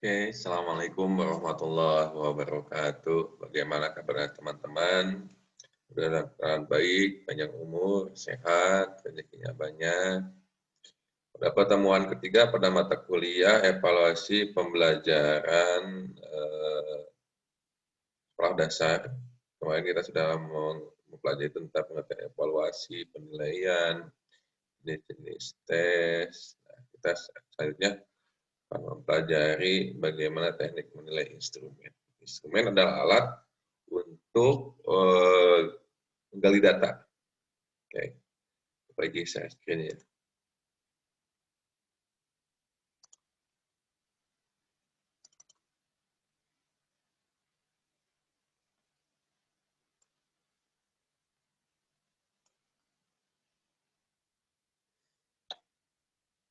Oke, Assalamualaikum warahmatullahi wabarakatuh. Bagaimana kabar teman-teman? Mudah-mudahan baik, panjang umur, sehat, rezekinya banyak. Pada pertemuan ketiga pada mata kuliah evaluasi pembelajaran sekolah dasar. Kemarin kita sudah mempelajari tentang pengertian evaluasi, penilaian, jenis tes. Nah, kita selanjutnya akan mempelajari bagaimana teknik menilai instrumen. Instrumen adalah alat untuk menggali data. Oke, bagi saya screen ya.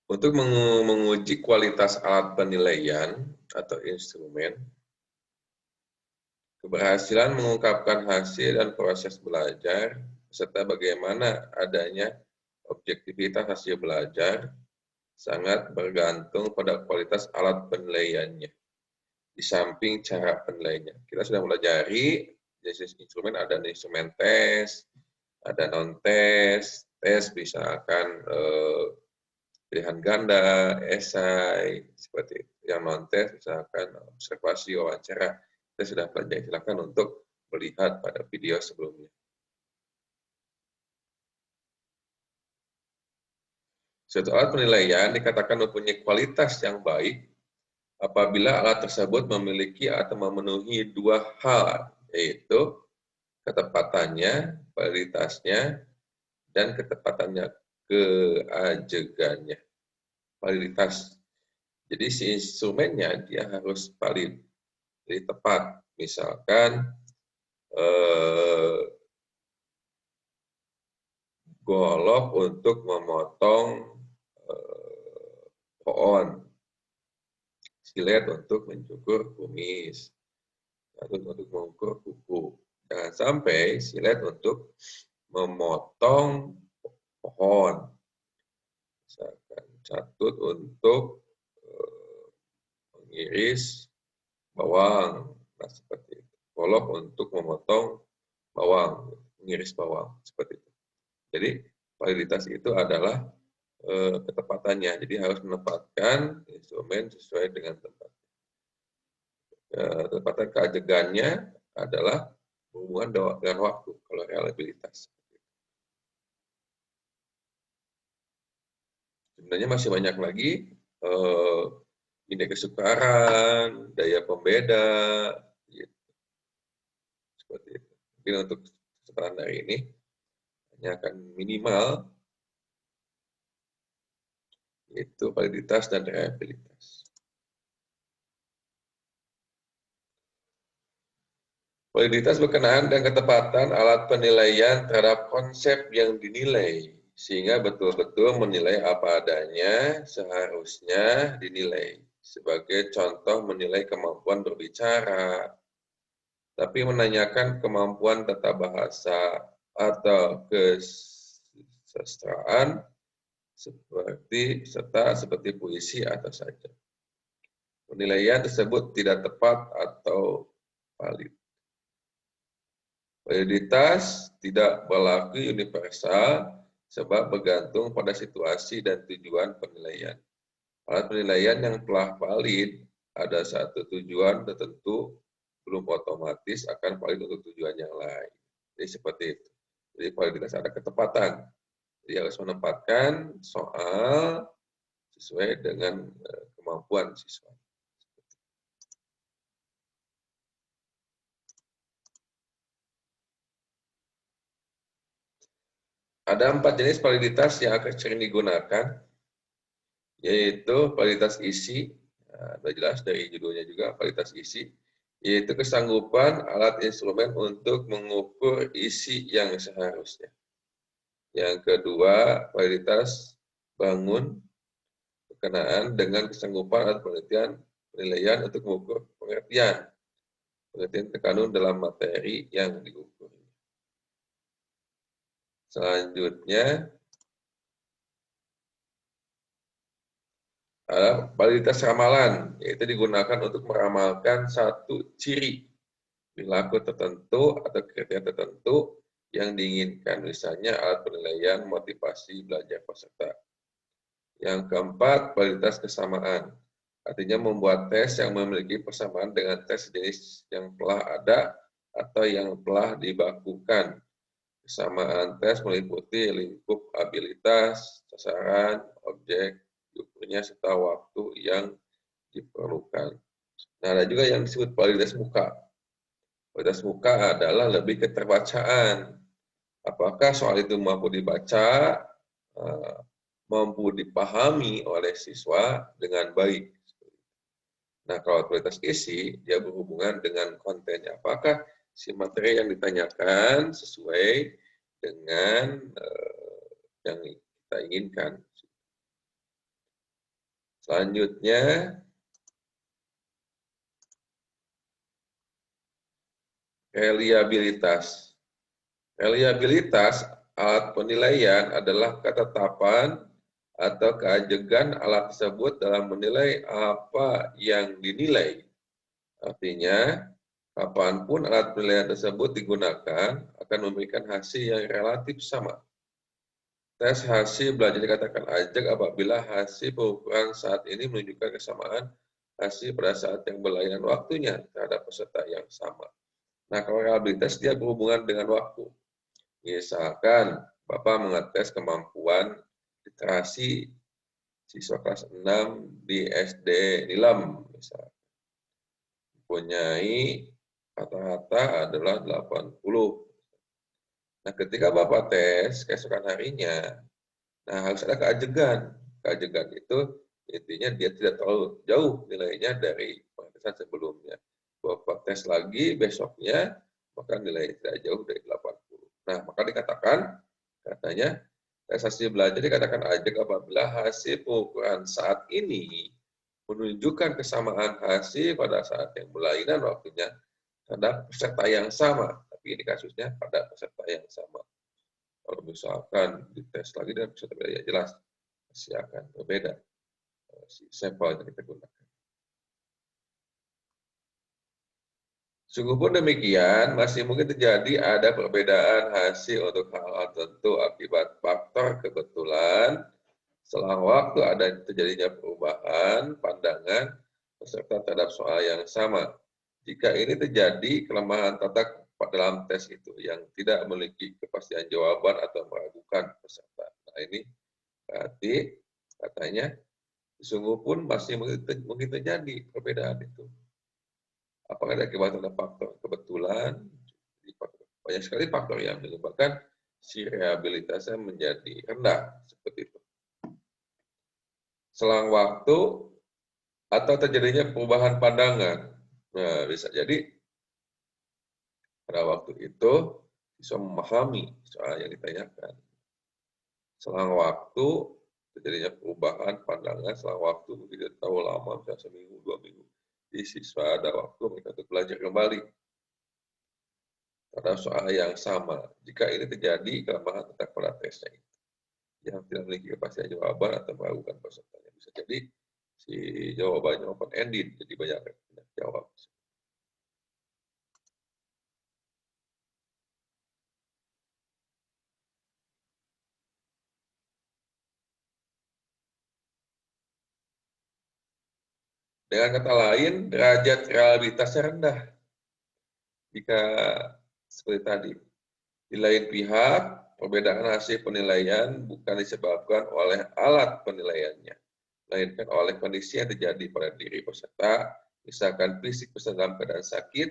Untuk menguji kualitas alat penilaian atau instrumen, keberhasilan mengungkapkan hasil dan proses belajar, serta bagaimana adanya objektivitas hasil belajar, sangat bergantung pada kualitas alat penilaiannya. Di samping cara penilaiannya, kita sudah mempelajari jenis instrumen, ada instrumen tes, ada non-tes, tes misalkan pilihan ganda, esai, seperti itu. Yang non-tes misalkan observasi, wawancara, kita sudah pelajari. Silakan untuk melihat pada video sebelumnya. Suatu alat penilaian dikatakan mempunyai kualitas yang baik apabila alat tersebut memiliki atau memenuhi dua hal, yaitu ketepatannya, validitasnya, dan ketepatannya, keajegannya. Validitas. Jadi si instrumennya dia harus valid, jadi tepat. Misalkan golok untuk memotong pohon, silet untuk mencukur kumis, atau untuk mengukur kuku. Jangan sampai silet untuk memotong pohon, misalkan catut untuk mengiris bawang, nah seperti itu. Golok untuk memotong bawang, mengiris bawang, seperti itu. Jadi validitas itu adalah ketepatannya, jadi harus menempatkan instrumen sesuai dengan tempat. Ketepatan keajegannya adalah hubungan dengan waktu, kalau reliabilitas. Sebenarnya masih banyak lagi indeks kesukaran, daya pembeda, gitu. Seperti itu. Mungkin untuk kesempatan hari ini hanya akan minimal itu validitas dan reliabilitas. Validitas berkenaan dan ketepatan alat penilaian terhadap konsep yang dinilai, sehingga betul-betul menilai apa adanya seharusnya dinilai. Sebagai contoh menilai kemampuan berbicara, tapi menanyakan kemampuan tata bahasa atau kesusastraan seperti puisi atau saja. Penilaian tersebut tidak tepat atau valid. Validitas tidak berlaku universal sebab bergantung pada situasi dan tujuan penilaian. Alat penilaian yang telah valid ada satu tujuan tertentu belum otomatis akan valid untuk tujuan yang lain. Jadi seperti itu. Jadi validitas ada ketepatan. Jadi harus menempatkan soal sesuai dengan kemampuan siswa. Ada 4 jenis validitas yang akan sering digunakan, yaitu validitas isi, sudah jelas dari judulnya juga, validitas isi, yaitu kesanggupan alat instrumen untuk mengukur isi yang seharusnya. Yang kedua, validitas bangun berkenaan dengan kesanggupan alat penilaian untuk mengukur pengertian terkandung dalam materi yang diukur. Selanjutnya, Validitas ramalan, yaitu digunakan untuk meramalkan satu ciri perilaku tertentu atau kriteria tertentu yang diinginkan, misalnya alat penilaian motivasi belajar peserta. Yang keempat, validitas kesamaan, artinya membuat tes yang memiliki persamaan dengan tes jenis yang telah ada atau yang telah dibakukan. Kesamaan tes meliputi lingkup abilitas, sasaran, objek, ukurnya, serta waktu yang diperlukan. Nah, ada juga yang disebut validitas muka. Validitas muka adalah lebih keterbacaan. Apakah soal itu mampu dibaca, mampu dipahami oleh siswa dengan baik. Nah, kalau kualitas isi, dia berhubungan dengan kontennya. Apakah si materi yang ditanyakan sesuai dengan yang kita inginkan. Selanjutnya, reliabilitas. Reliabilitas alat penilaian adalah ketetapan atau keajegan alat tersebut dalam menilai apa yang dinilai. Artinya, kapanpun alat penilaian tersebut digunakan akan memberikan hasil yang relatif sama. Tes hasil belajar dikatakan ajak apabila hasil pengukuran saat ini menunjukkan kesamaan hasil pada saat yang berlainan waktunya terhadap peserta yang sama. Nah, kalau reliabilitas dia berhubungan dengan waktu. Misalkan Bapak mengetes kemampuan literasi siswa kelas 6 di SD Nilam, misalnya. Mempunyai rata-rata adalah 80. Nah, ketika Bapak tes keesokan harinya, nah harus ada keajegan. Keajegan itu intinya dia tidak terlalu jauh nilainya dari pengetesan sebelumnya. Bapak tes lagi besoknya, maka nilainya tidak jauh dari 80. Nah, maka dikatakan, katanya, tes hasil belajar dikatakan ajak apabila hasil pengukuran saat ini menunjukkan kesamaan hasil pada saat yang berlainan waktunya terhadap peserta yang sama. Tapi ini kasusnya pada peserta yang sama. Kalau misalkan dites lagi dan peserta beda, ya jelas pasti akan berbeda sampel yang kita gunakan. Sungguh pun demikian, masih mungkin terjadi ada perbedaan hasil untuk hal-hal tertentu akibat faktor kebetulan. Selang waktu ada terjadinya perubahan pandangan peserta terhadap soal yang sama. Jika ini terjadi, kelemahan tata dalam tes itu yang tidak memiliki kepastian jawaban atau meragukan peserta. Nah, ini berarti katanya sungguh pun masih mungkin terjadi perbedaan itu. Apakah ada akibat faktor kebetulan? Banyak sekali faktor yang menyebabkan si rehabilitasnya menjadi rendah seperti itu. Selang waktu atau terjadinya perubahan pandangan. Nah, bisa jadi pada waktu itu siswa memahami soal yang ditanyakan. Selang waktu terjadinya perubahan pandangan, selang waktu tidak tahu lama, misalnya seminggu, 2 minggu. Di siswa ada waktu mereka untuk belajar kembali pada soal yang sama. Jika ini terjadi, kelemahan tetap pada tesnya itu. Yang tidak memiliki kepastian jawaban atau meragukan pesertanya. Bisa jadi si jawabannya open-ended, jadi banyak jawab. Dengan kata lain, derajat reliabilitasnya rendah. Jika seperti tadi, di lain pihak, perbedaan hasil penilaian bukan disebabkan oleh alat penilaiannya, melainkan oleh kondisi yang terjadi pada diri peserta, misalkan fisik peserta dalam keadaan sakit,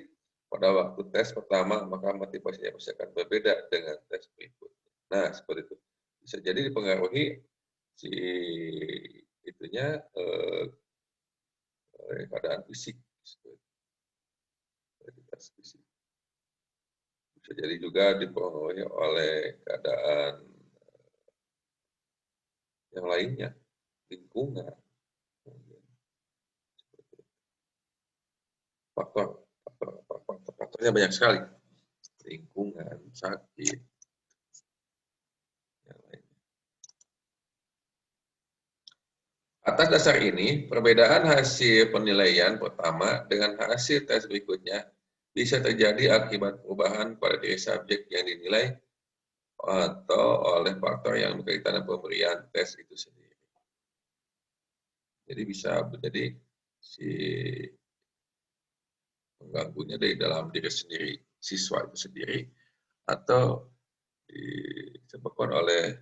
pada waktu tes pertama, maka motivasinya pasti akan berbeda dengan tes berikutnya. Nah, seperti itu. Bisa jadi dipengaruhi si itunya keadaan fisik. Fisik. Bisa jadi juga dipengaruhi oleh keadaan yang lainnya, lingkungan, faktornya banyak sekali, lingkungan, sakit, yang lainnya. Atas dasar ini, perbedaan hasil penilaian pertama dengan hasil tes berikutnya bisa terjadi akibat perubahan pada diri subjek yang dinilai atau oleh faktor yang berkaitan dengan pemberian tes itu sendiri. Jadi bisa menjadi si pengganggunya dari dalam diri sendiri, siswa itu sendiri, atau disebabkan oleh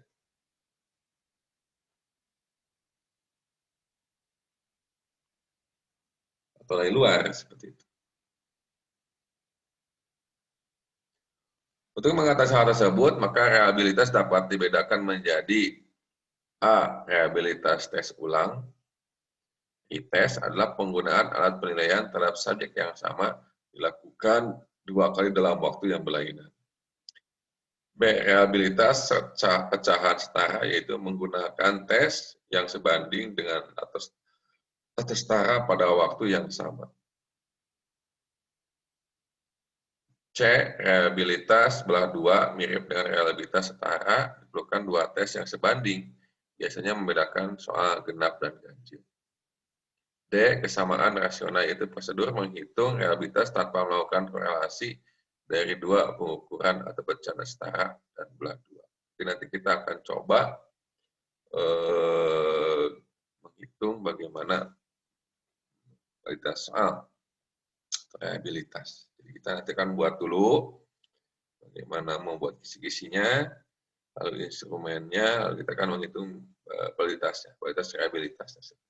atau dari luar seperti itu. Untuk mengatasi hal tersebut, maka rehabilitas dapat dibedakan menjadi A. Rehabilitas tes ulang. I-tes adalah penggunaan alat penilaian terhadap subjek yang sama dilakukan 2 kali dalam waktu yang berlainan. B. Rehabilitas pecahan setara, yaitu menggunakan tes yang sebanding dengan atau setara pada waktu yang sama. C. Rehabilitas belah dua mirip dengan rehabilitas setara, diperlukan 2 tes yang sebanding, biasanya membedakan soal genap dan ganjil. D. Kesamaan rasional, yaitu prosedur menghitung rehabilitas tanpa melakukan korelasi dari 2 pengukuran atau bencana setara dan belah 2. Jadi nanti kita akan coba menghitung bagaimana kualitas soal rehabilitas. Jadi kita nanti akan buat dulu bagaimana membuat kisi-kisinya, lalu instrumennya, lalu kita akan menghitung kualitasnya, kualitas rehabilitasnya.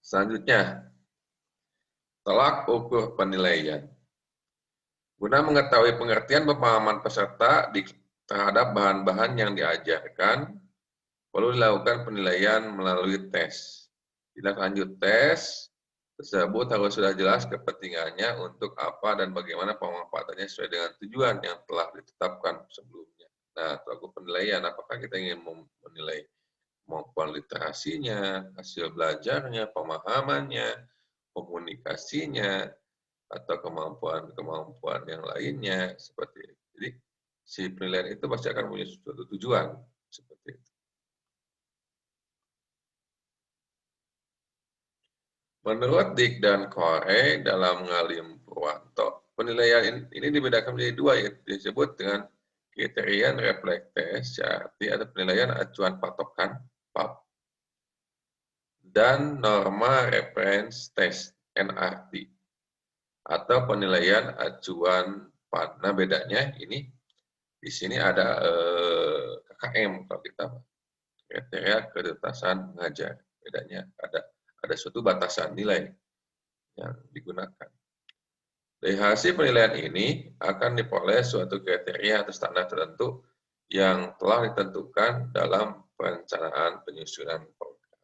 Selanjutnya, tolak ukur penilaian. Guna mengetahui pengertian pemahaman peserta terhadap bahan-bahan yang diajarkan, perlu dilakukan penilaian melalui tes. Tindak lanjut tes tersebut harus sudah jelas kepentingannya untuk apa dan bagaimana pemanfaatannya sesuai dengan tujuan yang telah ditetapkan sebelumnya. Nah, pelaku penilaian, apakah kita ingin menilai kemampuan literasinya, hasil belajarnya, pemahamannya, komunikasinya, atau kemampuan-kemampuan yang lainnya, seperti itu. Jadi, si penilaian itu pasti akan punya suatu tujuan, seperti itu. Menurut Dick dan Corey dalam Ngalim Purwanto, penilaian ini dibedakan menjadi 2, yaitu disebut dengan kriterian refleks atau penilaian acuan patokan (PAP) dan norma reference test (NRT) atau penilaian acuan PAN. Nah, bedanya ini di sini ada KKM kalau kita kriteria ketuntasan mengajar. Bedanya ada suatu batasan nilai yang digunakan. Dari hasil penilaian ini akan diperoleh suatu kriteria atau standar tertentu yang telah ditentukan dalam perencanaan penyusunan program.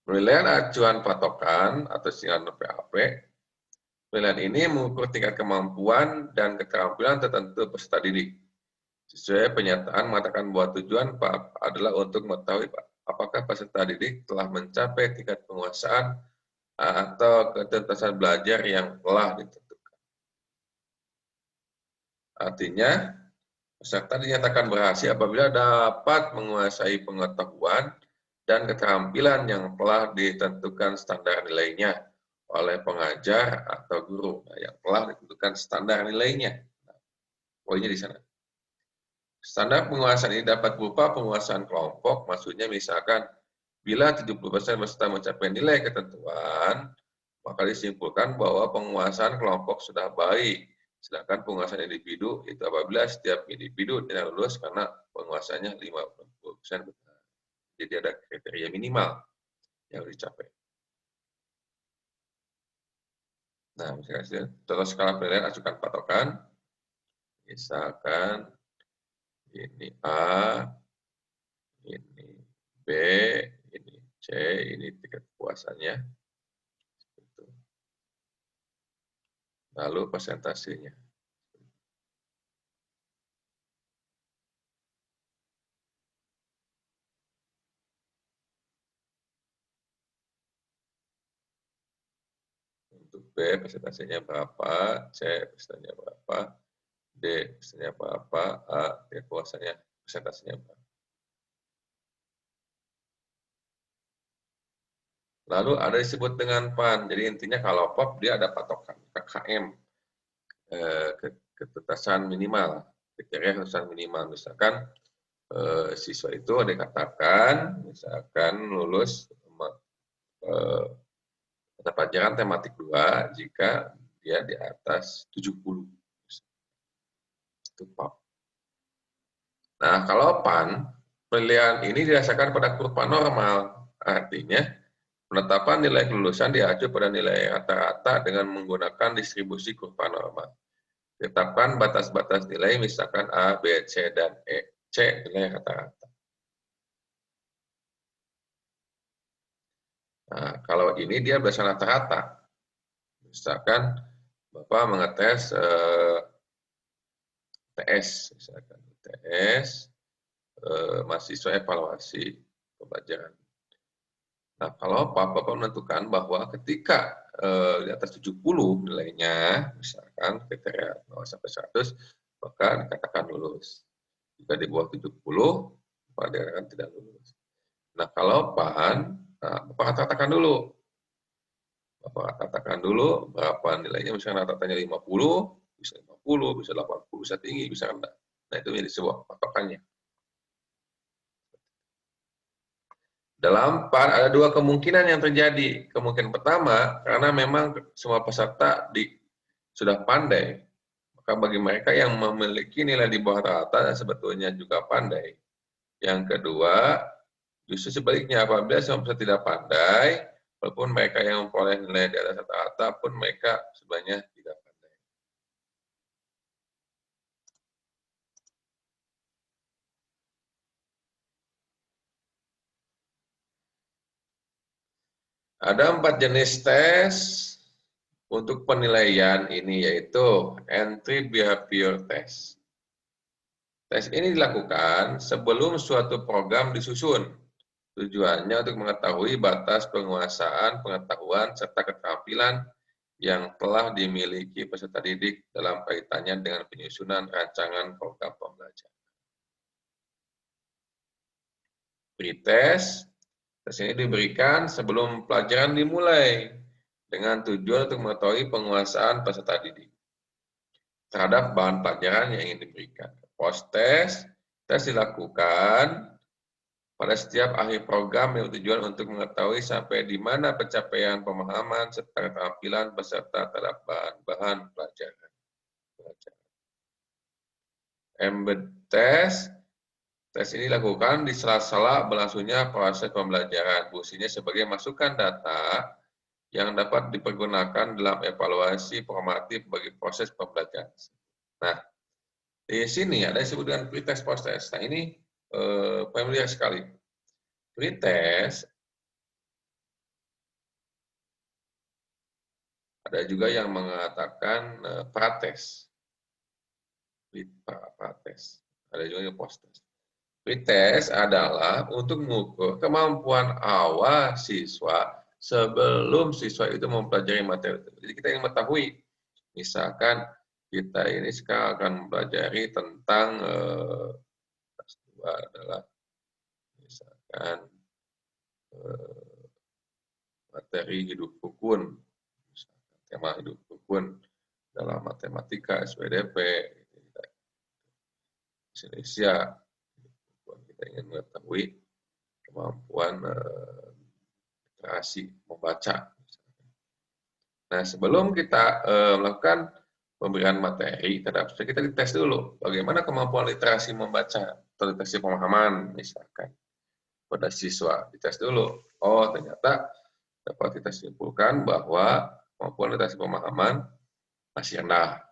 Penilaian acuan patokan atau singkatan PAP, penilaian ini mengukur tingkat kemampuan dan keterampilan tertentu peserta didik. Sesuai pernyataan mengatakan bahwa tujuan PAP adalah untuk mengetahui apakah peserta didik telah mencapai tingkat penguasaan atau ketuntasan belajar yang telah ditentukan. Artinya, peserta dinyatakan berhasil apabila dapat menguasai pengetahuan dan keterampilan yang telah ditentukan standar nilainya oleh pengajar atau guru. Nah, yang telah ditentukan standar nilainya. Nah, poinnya di sana. Standar penguasaan ini dapat berupa penguasaan kelompok, maksudnya misalkan bila 70% peserta mencapai nilai ketentuan, maka disimpulkan bahwa penguasaan kelompok sudah baik. Sedangkan penguasaan individu itu apabila setiap individu tidak lulus karena penguasaannya 50% benar. Jadi ada kriteria minimal yang dicapai. Nah, misalkan contoh skala penilaian acuan patokan, misalkan ini A, ini B, ini C, ini tingkat kepuasannya. Lalu persentasenya. Untuk B persentasenya berapa, C persentasenya berapa, D persentasenya berapa, A dia kuasanya persentasenya berapa. Lalu ada disebut dengan PAN. Jadi intinya kalau POP dia ada patokan KKM, ketuntasan minimal, kriteria ketuntasan minimal. Misalkan siswa itu ada dikatakan, misalkan lulus mata pelajaran tematik 2 jika dia di atas 70. Itu POP. Nah, kalau PAN, penilaian ini didasarkan pada kurva normal. Artinya, penetapan nilai kelulusan diacu pada nilai rata-rata dengan menggunakan distribusi kurva normal. Tetapkan batas-batas nilai, misalkan A, B, C, dan E. C nilai rata-rata. Nah, kalau ini dia berdasarkan rata-rata. Misalkan Bapak mengetes TS, misalkan TS, mahasiswa evaluasi pembelajaran. Nah, kalau Bapak menentukan bahwa ketika di atas 70 nilainya, misalkan kriteria 0 sampai 100, maka dikatakan lulus. Jika di bawah 70, maka dikatakan tidak lulus. Nah, kalau PAN, nah, Bapak katakan dulu. Bapak katakan dulu berapa nilainya, misalnya rata-ratanya 50, bisa 50, bisa 80, bisa tinggi, bisa rendah. Nah, itu menjadi sebuah patokannya. Dalam PAN ada dua kemungkinan yang terjadi. Kemungkinan pertama, karena memang semua peserta sudah pandai, maka bagi mereka yang memiliki nilai di bawah rata sebetulnya juga pandai. Yang kedua, justru sebaliknya, apabila semua peserta tidak pandai, walaupun mereka yang memperoleh nilai di atas rata-rata pun mereka sebenarnya tidak pandai. Ada 4 jenis tes untuk penilaian ini, yaitu Entry Behavior Test. Tes ini dilakukan sebelum suatu program disusun. Tujuannya untuk mengetahui batas penguasaan, pengetahuan, serta keterampilan yang telah dimiliki peserta didik dalam kaitannya dengan penyusunan rancangan program pembelajaran. Pretest, tes ini diberikan sebelum pelajaran dimulai dengan tujuan untuk mengetahui penguasaan peserta didik terhadap bahan pelajaran yang ingin diberikan. Post-test, tes dilakukan pada setiap akhir program yang tujuan untuk mengetahui sampai di mana pencapaian pemahaman serta keterampilan peserta terhadap bahan-bahan pelajaran. Embed test, tes ini dilakukan di sela-sela berlangsungnya proses pembelajaran. Fungsinya sebagai masukan data yang dapat dipergunakan dalam evaluasi formatif bagi proses pembelajaran. Nah, di sini ada yang disebut dengan pretest post-test. Nah, ini familiar sekali. Pretest ada juga yang mengatakan prates. Prates. Ada juga yang post-test. Pretest adalah untuk mengukur kemampuan awal siswa sebelum siswa itu mempelajari materi itu. Jadi kita ingin mengetahui, misalkan kita ini sekarang akan mempelajari tentang kelas 2 adalah misalkan materi hidup rukun, misalkan tema hidup rukun dalam matematika, SPDP, Indonesia. Kita ingin mengetahui kemampuan literasi membaca. Nah, sebelum kita melakukan pemberian materi terhadap kita dites dulu bagaimana kemampuan literasi membaca atau literasi pemahaman misalkan pada siswa, dites dulu. Oh, ternyata dapat kita simpulkan bahwa kemampuan literasi pemahaman masih rendah.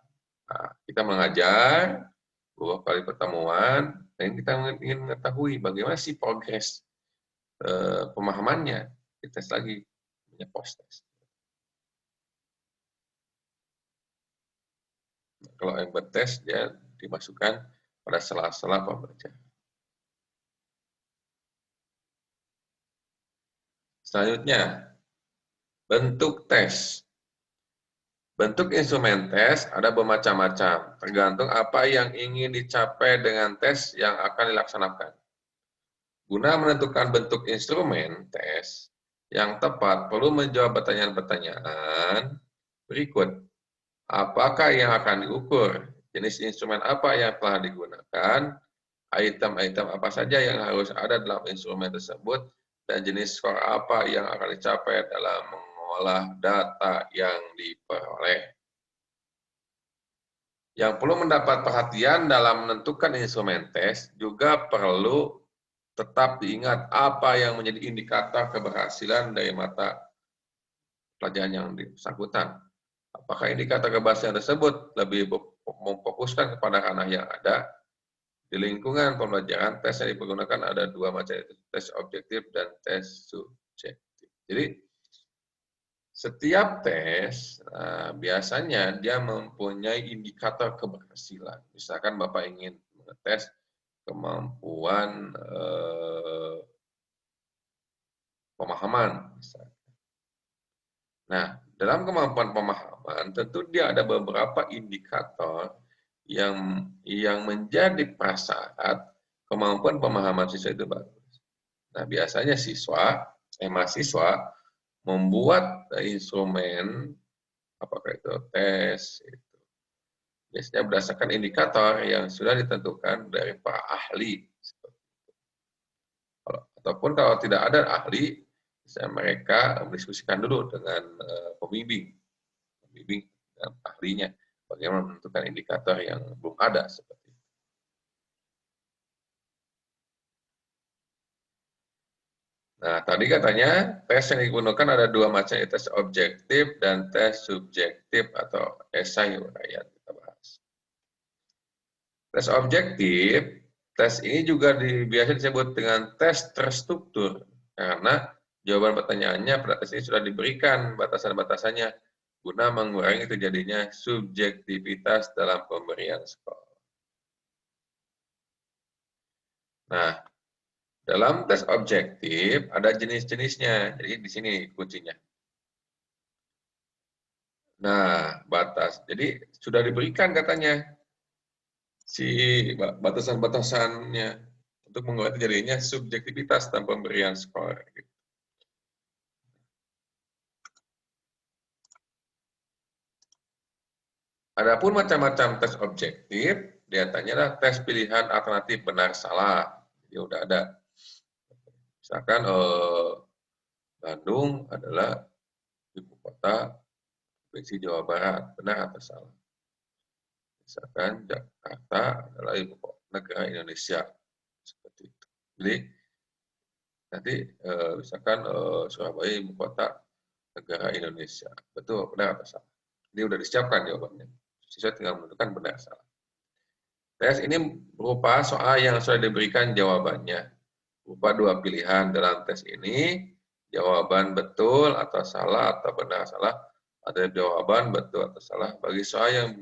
Nah, kita mengajar beberapa kali pertemuan dan kita ingin mengetahui bagaimana sih progres pemahamannya. Dites lagi, punya post-test. Kalau embed test dia dimasukkan pada sela-sela pembelajaran. Selanjutnya, bentuk tes. Bentuk instrumen tes ada bermacam-macam, tergantung apa yang ingin dicapai dengan tes yang akan dilaksanakan. Guna menentukan bentuk instrumen tes yang tepat, perlu menjawab pertanyaan-pertanyaan berikut. Apakah yang akan diukur? Jenis instrumen apa yang telah digunakan? Item-item apa saja yang harus ada dalam instrumen tersebut? Dan jenis skor apa yang akan dicapai dalam mengolah data yang diperoleh? Yang perlu mendapat perhatian dalam menentukan instrumen tes juga perlu tetap diingat apa yang menjadi indikator keberhasilan dari mata pelajaran yang bersangkutan. Apakah indikator keberhasilan tersebut lebih memfokuskan kepada ranah yang ada? Di lingkungan pembelajaran, tes yang dipergunakan ada dua macam, tes objektif dan tes subjektif. Jadi, setiap tes biasanya dia mempunyai indikator keberhasilan. Misalkan Bapak ingin mengetes kemampuan pemahaman. Nah, dalam kemampuan pemahaman tentu dia ada beberapa indikator yang menjadi prasyarat kemampuan pemahaman siswa itu bagus. Nah, biasanya mahasiswa membuat instrumen apakah itu tes itu biasanya berdasarkan indikator yang sudah ditentukan dari para ahli. Ataupun kalau tidak ada ahli, bisa mereka mendiskusikan dulu dengan pembimbing dan ahlinya bagaimana menentukan indikator yang belum ada seperti itu. Nah, tadi katanya tes yang digunakan ada dua macam, tes objektif dan tes subjektif atau esai yang kita bahas. Tes objektif, tes ini juga biasa disebut dengan tes terstruktur karena jawaban pertanyaannya pada tes ini sudah diberikan batasan-batasannya guna mengurangi terjadinya subjektivitas dalam pemberian skor. Nah, dalam tes objektif ada jenis-jenisnya. Jadi di sini kuncinya. Nah, batas. Jadi sudah diberikan katanya si batasan-batasannya untuk mengurangi terjadinya subjektivitas dalam pemberian skor. Adapun macam-macam tes objektif, diantaranya adalah tes pilihan alternatif benar salah. Jadi udah ada. Misalkan Bandung adalah ibu kota provinsi Jawa Barat, benar atau salah? Misalkan Jakarta adalah ibu kota negara Indonesia, seperti itu. Jadi nanti misalkan Surabaya ibu kota negara Indonesia, betul benar atau salah? Ini udah disiapkan jawabannya. Siswa tinggal menentukan benar salah. Tes ini berupa soal yang sudah diberikan jawabannya. Berupa dua pilihan dalam tes ini, jawaban betul atau salah atau benar salah. Ada jawaban betul atau salah bagi soal yang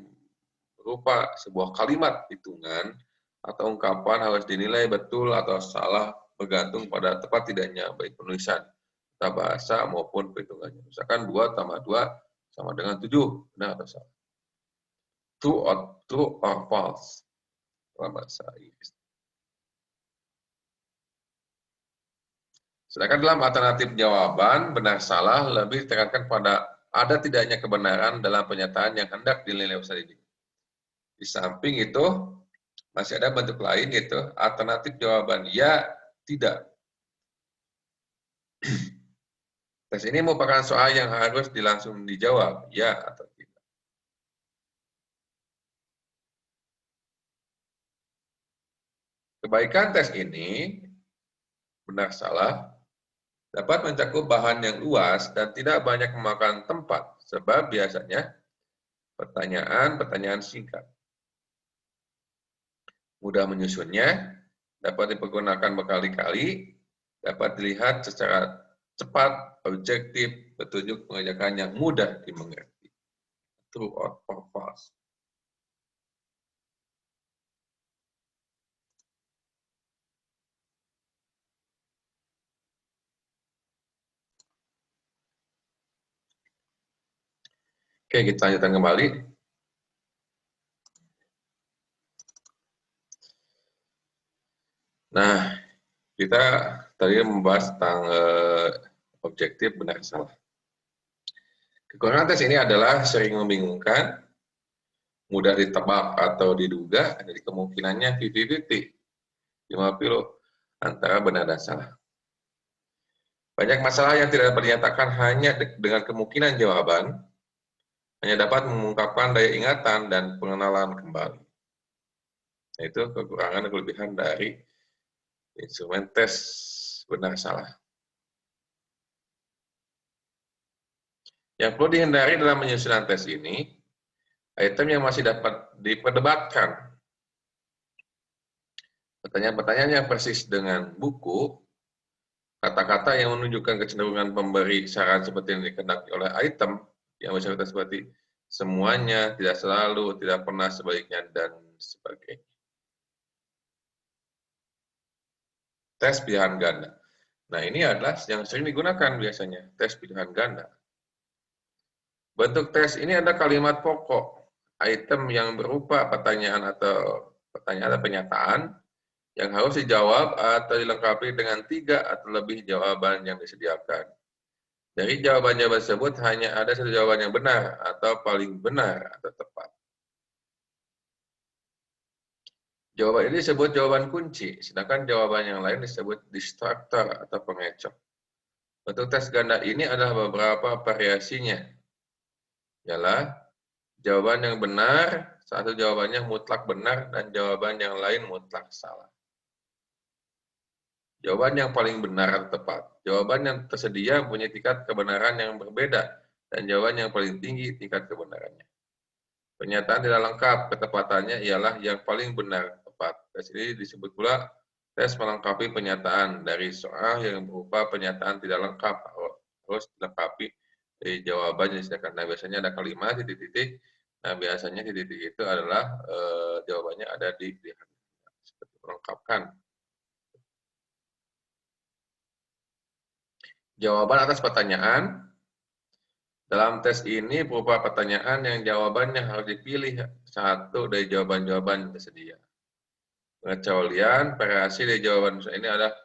berupa sebuah kalimat hitungan atau ungkapan harus dinilai betul atau salah bergantung pada tepat tidaknya baik penulisan, entah bahasa maupun perhitungannya. Misalkan 2 tambah 2 sama dengan 7, benar atau salah? True or false dalam bahasa Inggris. Sedangkan dalam alternatif jawaban, benar salah lebih ditekankan pada ada tidaknya kebenaran dalam pernyataan yang hendak dinilai peserta didik. Di samping itu, masih ada bentuk lain yaitu alternatif jawaban ya, tidak. Tes ini merupakan soal yang harus langsung dijawab, ya atau tidak. Kebaikan tes ini, benar salah, dapat mencakup bahan yang luas dan tidak banyak memakan tempat, sebab biasanya pertanyaan-pertanyaan singkat. Mudah menyusunnya, dapat dipergunakan berkali-kali, dapat dilihat secara cepat, objektif, petunjuk pengajakan yang mudah dimengerti. True or false. Oke, kita lanjutkan kembali. Nah, kita tadi membahas tentang objektif benar salah. Kekurangan tes ini adalah sering membingungkan, mudah ditebak atau diduga, jadi kemungkinannya 50-50, 50 antara benar dan salah. Banyak masalah yang tidak dapat dinyatakan hanya dengan kemungkinan jawaban, hanya dapat mengungkapkan daya ingatan dan pengenalan kembali. Nah, itu kekurangan dan kelebihan dari instrumen tes benar salah. Yang perlu dihindari dalam penyusunan tes ini, item yang masih dapat diperdebatkan. Pertanyaan-pertanyaan yang persis dengan buku, kata-kata yang menunjukkan kecenderungan pemberi saran seperti yang dikehendaki oleh item, yang bersangkutan seperti semuanya, tidak selalu, tidak pernah, sebaliknya, dan sebagainya. Tes pilihan ganda. Nah, ini adalah yang sering digunakan biasanya, tes pilihan ganda. Bentuk tes ini ada kalimat pokok, item yang berupa pertanyaan atau pernyataan yang harus dijawab atau dilengkapi dengan 3 atau lebih jawaban yang disediakan. Dari jawaban-jawaban tersebut hanya ada satu jawaban yang benar atau paling benar atau tepat. Jawaban ini disebut jawaban kunci, sedangkan jawaban yang lain disebut distractor atau pengecoh. Bentuk tes ganda ini adalah beberapa variasinya. Ialah jawaban yang benar, satu jawabannya mutlak benar, dan jawaban yang lain mutlak salah. Jawaban yang paling benar atau tepat. Jawaban yang tersedia mempunyai tingkat kebenaran yang berbeda, dan jawaban yang paling tinggi tingkat kebenarannya. Pernyataan tidak lengkap, ketepatannya ialah yang paling benar tepat. Tes ini disebut pula tes melengkapi pernyataan. Dari soal yang berupa pernyataan tidak lengkap, harus dilengkapi dari jawaban yang disediakan. Nah, biasanya ada kalimat titik-titik. Nah, biasanya titik-titik itu adalah jawabannya ada di seperti melengkapkan. Jawaban atas pertanyaan. Dalam tes ini berupa pertanyaan yang jawabannya harus dipilih satu dari jawaban-jawaban yang tersedia. Pengecualian, variasi dari jawaban soal ini adalah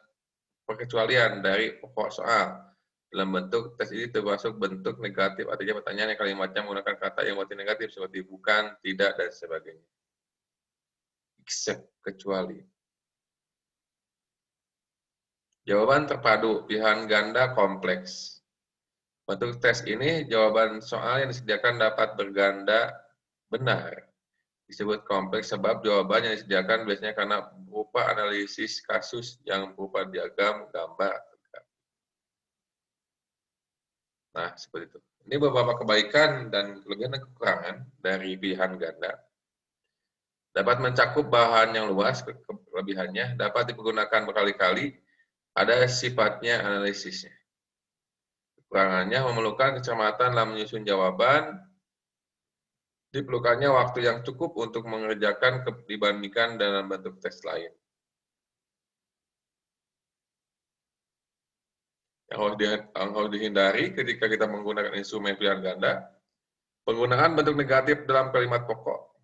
perkecualian dari pokok soal. Dalam bentuk tes ini termasuk bentuk negatif, artinya pertanyaan yang kalimatnya menggunakan kata yang berarti negatif seperti bukan, tidak, dan sebagainya. Except, kecuali. Jawaban terpadu, pilihan ganda kompleks. Untuk tes ini, jawaban soal yang disediakan dapat berganda benar. Disebut kompleks sebab jawaban yang disediakan biasanya karena berupa analisis kasus yang berupa diagram, gambar. Nah, seperti itu. Ini beberapa kebaikan dan kelebihan dan kekurangan dari pilihan ganda. Dapat mencakup bahan yang luas, kelebihannya dapat dipergunakan berkali-kali, ada sifatnya analisisnya. Kekurangannya memerlukan kecermatan dalam menyusun jawaban, diperlukannya waktu yang cukup untuk mengerjakan dibandingkan dalam bentuk tes lain. Yang harus dihindari ketika kita menggunakan instrumen pilihan ganda, penggunaan bentuk negatif dalam kalimat pokok.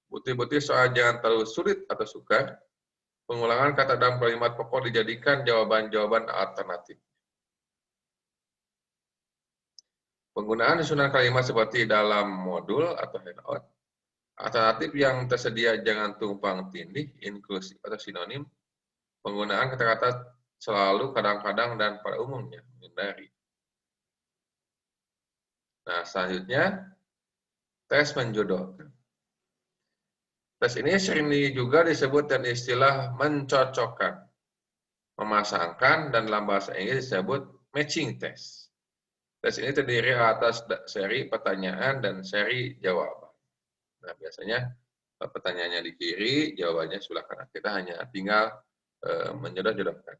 Bukti-bukti soal jangan terlalu sulit atau sukar, pengulangan kata dalam kalimat pokok dijadikan jawaban-jawaban alternatif. Penggunaan susunan kalimat seperti dalam modul atau handout, alternatif yang tersedia jangan tumpang tindih, inklusif atau sinonim, penggunaan kata-kata selalu, kadang-kadang, dan pada umumnya, menghindari. Nah, selanjutnya, tes menjodohkan. Tes ini sering juga disebut dan istilah mencocokkan, memasangkan, dan dalam bahasa Inggris disebut matching test. Tes ini terdiri atas seri pertanyaan dan seri jawaban. Nah, biasanya pertanyaannya di kiri, jawabannya sebelah kanan. Kita hanya tinggal menjodoh-jodohkan.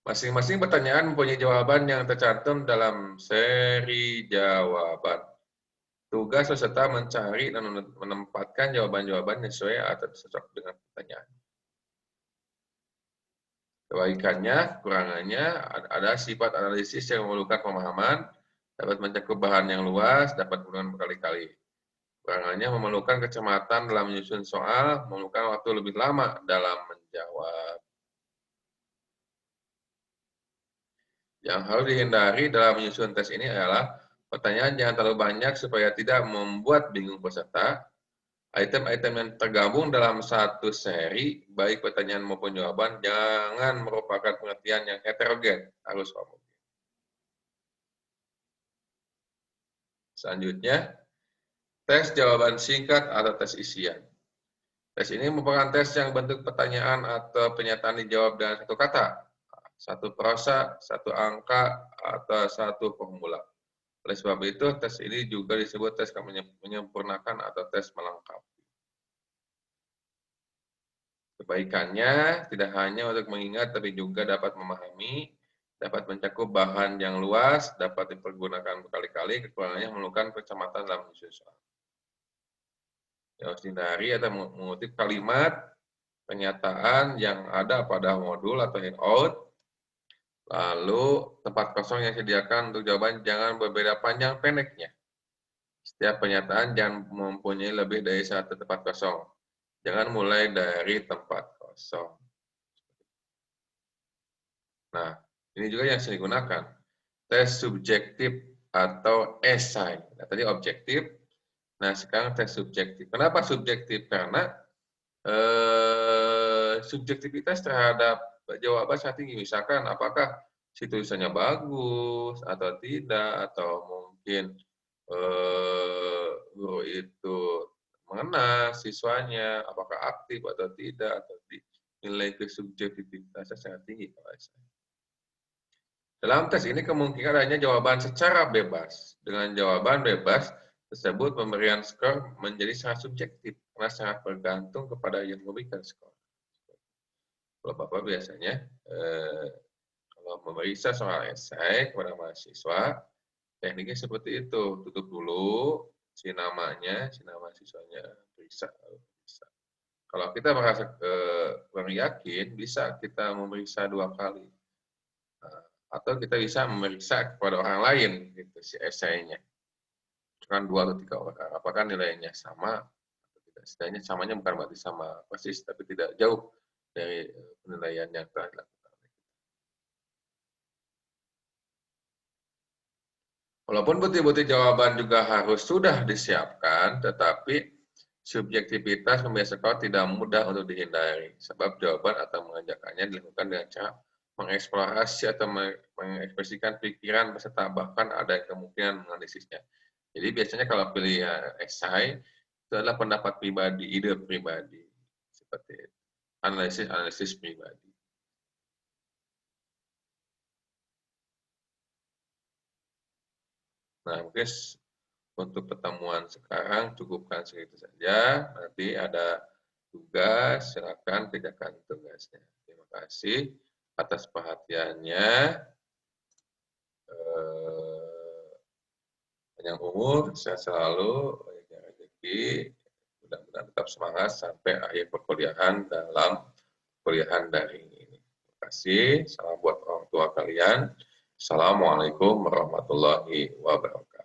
Masing-masing pertanyaan mempunyai jawaban yang tercantum dalam seri jawaban. Tugas peserta mencari dan menempatkan jawaban-jawaban yang sesuai atau cocok dengan pertanyaan. Kebaikannya, kekurangannya, ada sifat analisis yang memerlukan pemahaman, dapat mencakup bahan yang luas, dapat menggunakan berkali-kali. Kekurangannya memerlukan kecermatan dalam menyusun soal, memerlukan waktu lebih lama dalam menjawab. Yang harus dihindari dalam menyusun tes ini adalah pertanyaan jangan terlalu banyak supaya tidak membuat bingung peserta. Item-item yang tergabung dalam satu seri, baik pertanyaan maupun jawaban, jangan merupakan pengertian yang heterogen, harus homogen. Selanjutnya, tes jawaban singkat atau tes isian. Tes ini merupakan tes yang bentuk pertanyaan atau pernyataan dijawab dengan satu kata, satu prosa, satu angka, atau satu formula. Oleh sebab itu, tes ini juga disebut tes menyempurnakan atau tes melengkapi. Kebaikannya tidak hanya untuk mengingat, tapi juga dapat memahami, dapat mencakup bahan yang luas, dapat dipergunakan berkali-kali, kekurangannya memerlukan kecermatan dalam menyusun soal. Yang harus dihindari atau mengutip kalimat pernyataan yang ada pada modul atau handout, lalu tempat kosong yang disediakan untuk jawaban jangan berbeda panjang pendeknya. Setiap pernyataan jangan mempunyai lebih dari satu tempat kosong. Jangan mulai dari tempat kosong. Nah, ini juga yang saya gunakan. Tes subjektif atau esai. Nah, tadi objektif. Nah, sekarang tes subjektif. Kenapa subjektif? Karena subjektivitas terhadap jawaban sangat tinggi. Misalkan apakah si tulisannya bagus atau tidak, atau mungkin guru itu mengenal siswanya, apakah aktif atau tidak, atau nilai kesubjektivitasnya sangat tinggi kalau saya. Dalam tes ini kemungkinan adanya jawaban secara bebas. Dengan jawaban bebas tersebut pemberian skor menjadi sangat subjektif karena sangat bergantung kepada yang memberikan skor. Kalau Bapak biasanya kalau memeriksa soal esai kepada mahasiswa, tekniknya seperti itu. Tutup dulu si namanya, si nama siswanya, periksa. Kalau kita merasa kurang yakin, bisa kita memeriksa 2 kali. Atau kita bisa memeriksa kepada orang lain, gitu, si esainya. Kan 2 atau 3 orang. Apakah nilainya sama atau tidak? Setidaknya samanya bukan berarti sama persis, tapi tidak jauh dari penilaian yang telah dilakukan. Walaupun bukti-bukti jawaban juga harus sudah disiapkan, tetapi subjektivitas pemberian skor tidak mudah untuk dihindari, sebab jawaban atau mengerjakannya dilakukan dengan cara mengeksplorasi atau mengekspresikan pikiran peserta, bahkan ada kemungkinan menganalisisnya. Jadi biasanya kalau pilih esai, itu adalah pendapat pribadi, ide pribadi, seperti itu. Analisis pribadi. Nah, mungkin untuk pertemuan sekarang cukupkan segitu saja. Nanti ada tugas, silakan kerjakan tugasnya. Terima kasih atas perhatiannya. Panjang umur, sehat selalu, banyak rezeki. Mudah-mudahan tetap semangat sampai akhir perkuliahan dalam kuliahan daring ini. Terima kasih. Salam buat orang tua kalian. Assalamualaikum warahmatullahi wabarakatuh.